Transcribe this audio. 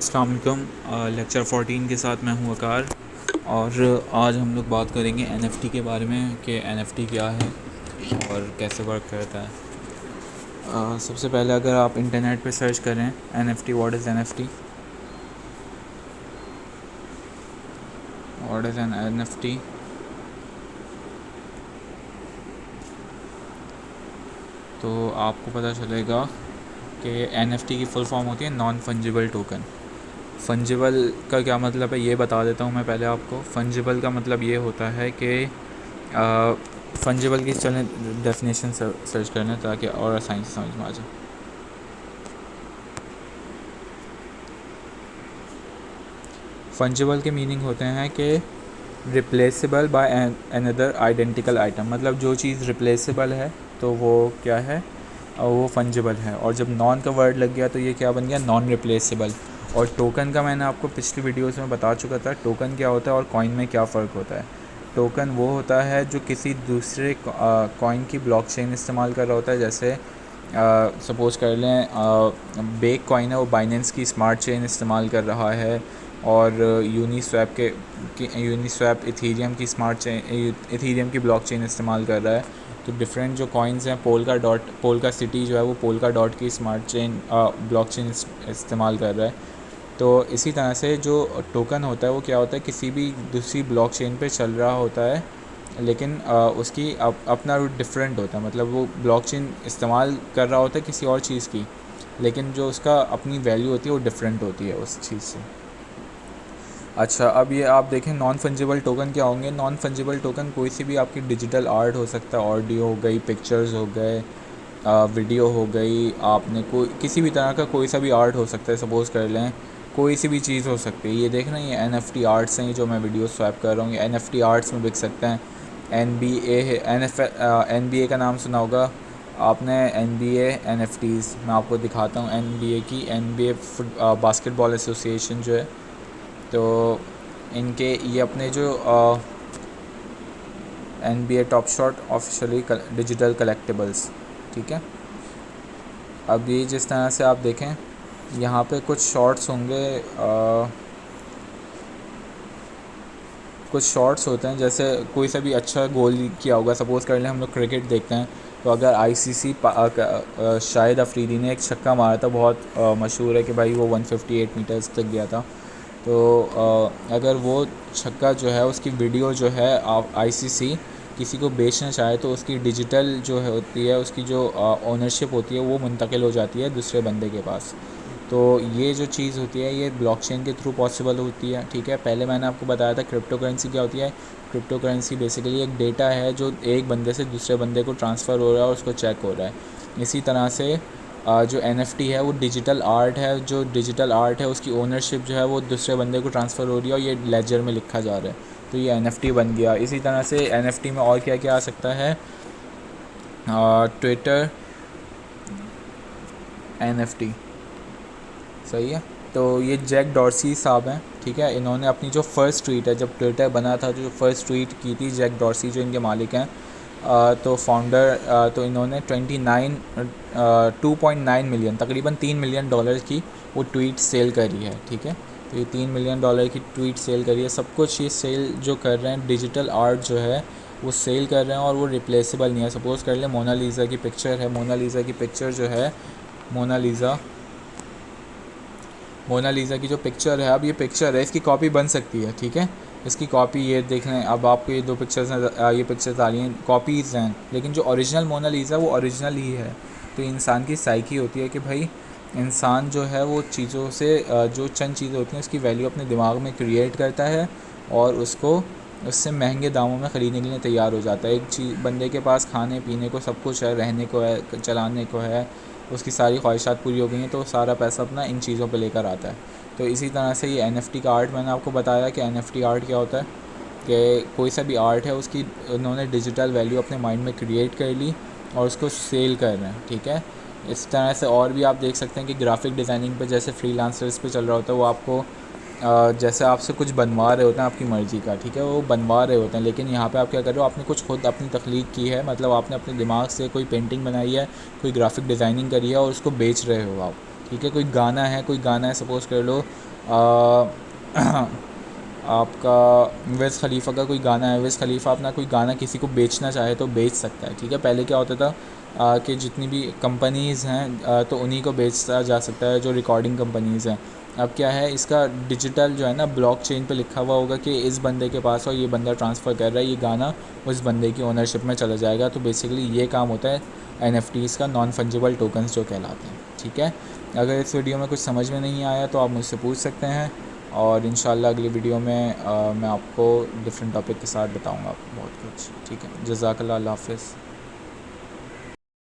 अस्सलाम वालेकुम। लेक्चर 14 के साथ मैं हूँ वकार और आज हम लोग बात करेंगे एनएफटी के बारे में कि एनएफटी क्या है और कैसे वर्क करता है। सबसे पहले अगर आप इंटरनेट पे सर्च करें NFT, what is NFT, what is an NFT, तो आपको पता चलेगा कि एनएफटी की फुल फॉर्म होती है नॉन फंजिबल टोकन। फंजिबल का क्या मतलब है ये बता देता हूँ मैं पहले आपको। फंजिबल का मतलब ये होता है कि फंजिबल की चलें डेफिनेशन सर्च करना ताकि और आसानी से समझ में आ जाए। फंजिबल के मीनिंग होते हैं कि replaceable by another identical item, मतलब जो चीज़ रिप्लेसेबल है तो वो क्या है, और वो फंजिबल है। और जब नॉन का वर्ड लग गया तो ये क्या बन गया, नॉन रिप्लेसेबल। और टोकन का मैंने आपको पिछली वीडियोस में बता चुका था टोकन क्या होता है और कॉइन में क्या फ़र्क होता है। टोकन वो होता है जो किसी दूसरे कॉइन की ब्लॉकचेन इस्तेमाल कर रहा होता है। जैसे सपोज़ कर लें बेक कॉइन है, वो बाइनेंस की स्मार्ट चेन इस्तेमाल कर रहा है और यूनिस्वैप इथीरियम की स्मार्ट चेन, इथीरियम की ब्लॉकचेन इस्तेमाल कर रहा है। तो डिफरेंट जो कॉइन्स हैं, पोलका सिटी जो है वो पोलका डॉट की स्मार्ट चेन ब्लॉकचेन इस्तेमाल कर रहा है। तो इसी तरह से जो टोकन होता है वो क्या होता है, किसी भी दूसरी ब्लॉकचेन पे चल रहा होता है लेकिन उसकी अपना रूट डिफरेंट होता है। मतलब वो ब्लॉकचेन इस्तेमाल कर रहा होता है किसी और चीज़ की, लेकिन जो उसका अपनी वैल्यू होती है वो डिफरेंट होती है उस चीज़ से। अच्छा, अब ये आप देखें नॉन फंजिबल टोकन क्या होंगे। नॉन फंजिबल टोकन कोई सी भी आपकी डिजिटल आर्ट हो सकता है, ऑडियो हो गई, पिक्चर्स हो गए, वीडियो हो गई, आपने कोई किसी भी तरह का कोई सा भी आर्ट हो सकता है। सपोज़ कर लें कोई सी भी चीज़ हो सकती है। ये देख रहे हैं ये NFT आर्ट्स हैं जो मैं वीडियो स्वैप कर रहा हूँ, ये NFT आर्ट्स में बिक सकते हैं। NBA का नाम सुना होगा आपने, NBA NFTs मैं आपको दिखाता हूँ। NBA की NBA बास्केटबॉल एसोसिएशन जो है, तो इनके ये अपने जो NBA top shot officially digital collectibles, ठीक है। अब ये जिस तरह से आप देखें यहाँ पे कुछ शॉट्स होंगे, कुछ शॉट्स होते हैं। जैसे कोई सा भी अच्छा गोल किया होगा, सपोज़ कर लें हम लोग क्रिकेट देखते हैं तो अगर ICC शाहिद अफरीदी ने एक छक्का मारा था, बहुत मशहूर है कि भाई वो 158 मीटर्स तक गया था। तो अगर वो छक्का जो है उसकी वीडियो जो है ICC किसी को बेचना चाहे तो उसकी डिजिटल जो है होती है, उसकी जो ओनरशिप होती है वो मुंतकिल हो जाती है दूसरे बंदे के पास। तो ये जो चीज़ होती है ये ब्लॉकचेन के थ्रू पॉसिबल होती है, ठीक है। पहले मैंने आपको बताया था क्रिप्टो करेंसी क्या होती है। क्रिप्टो करेंसी बेसिकली एक डेटा है जो एक बंदे से दूसरे बंदे को ट्रांसफ़र हो रहा है और उसको चेक हो रहा है। इसी तरह से जो NFT है वो डिजिटल आर्ट है। जो डिजिटल आर्ट है उसकी ओनरशिप जो है वो दूसरे बंदे को ट्रांसफ़र हो रही है और ये लेजर में लिखा जा रहा है, तो ये NFT बन गया। इसी तरह से NFT में और क्या क्या आ सकता है, ट्विटर NFT, सही है। तो ये जैक डॉर्सी साहब हैं, ठीक है। इन्होंने अपनी जो फ़र्स्ट ट्वीट है, जब ट्विटर बना था, जो फ़र्स्ट ट्वीट की थी जैक डॉर्सी जो इनके मालिक हैं, तो फाउंडर, तो इन्होंने 2.9 मिलियन, तकरीबन $3 मिलियन की वो ट्वीट सेल करी है, ठीक है। तो ये $3 मिलियन की ट्वीट सेल करी है। सब कुछ ये सेल जो कर रहे हैं, डिजिटल आर्ट जो है वो सेल कर रहे हैं और वो रिप्लेसेबल नहीं है। सपोज़ कर ले मोनालिसा की पिक्चर है, मोनालिसा की पिक्चर जो है, मोनालिसा की जो पिक्चर है, अब ये पिक्चर है, इसकी कॉपी बन सकती है, ठीक है। इसकी कॉपी ये देख लें, अब आपको ये दो पिक्चर्स ये पिक्चर्स आ रही हैं, कॉपीज़ हैं, लेकिन जो ओरिजिनल मोनालिसा वो ओरिजिनल ही है। तो इंसान की साइकी होती है कि भाई इंसान जो है वो चीज़ों से जो चंद चीज़ें होती हैं उसकी वैल्यू अपने दिमाग में क्रिएट करता है और उसको उससे महंगे दामों में ख़रीदने के लिए तैयार हो जाता है। एक चीज़ बंदे के पास खाने पीने को सब कुछ है, रहने को है, चलाने को है, उसकी सारी ख्वाहिशात पूरी हो गई हैं तो सारा पैसा अपना इन चीज़ों पे लेकर आता है। तो इसी तरह से ये NFT का आर्ट, मैंने आपको बताया कि NFT आर्ट क्या होता है, कि कोई सा भी आर्ट है उसकी उन्होंने डिजिटल वैल्यू अपने माइंड में क्रिएट कर ली और उसको सेल कर रहे हैं, ठीक है। इस तरह से और भी आप देख सकते हैं कि ग्राफिक डिज़ाइनिंग पे जैसे फ्रीलांसर्स पे चल रहा होता है, वो आपको जैसे आपसे कुछ बनवा रहे होते हैं आपकी मर्ज़ी का, ठीक है, वो बनवा रहे होते हैं। लेकिन यहाँ पे आप क्या कर रहे हो, आपने कुछ खुद अपनी तख्लीक की है, मतलब आपने अपने दिमाग से कोई पेंटिंग बनाई है, कोई ग्राफिक डिज़ाइनिंग करी है और उसको बेच रहे हो आप, ठीक है। कोई गाना है सपोज़ कर लो आपका विज़ खलीफ़ा का कोई गाना है, विज़ खलीफ़ा अपना कोई गाना किसी को बेचना चाहे तो बेच सकता है, ठीक है। पहले क्या होता था कि जितनी भी कंपनीज़ हैं तो उन्हीं को बेचा जा सकता है, जो रिकॉर्डिंग कंपनीज़ हैं। अब क्या है, इसका डिजिटल जो है ना ब्लॉकचेन पे लिखा हुआ होगा कि इस बंदे के पास, और ये बंदा ट्रांसफ़र कर रहा है, ये गाना उस बंदे की ओनरशिप में चला जाएगा। तो बेसिकली ये काम होता है NFTs का, नॉन फंजिबल टोकन्स जो कहलाते हैं, ठीक है। अगर इस वीडियो में कुछ समझ में नहीं आया तो आप मुझसे पूछ सकते हैं, और इंशाल्लाह अगली वीडियो में मैं आपको डिफरेंट टॉपिक के साथ बताऊंगा बहुत कुछ, ठीक है। जज़ाकल्लाह, अल्लाह हाफ़िज़।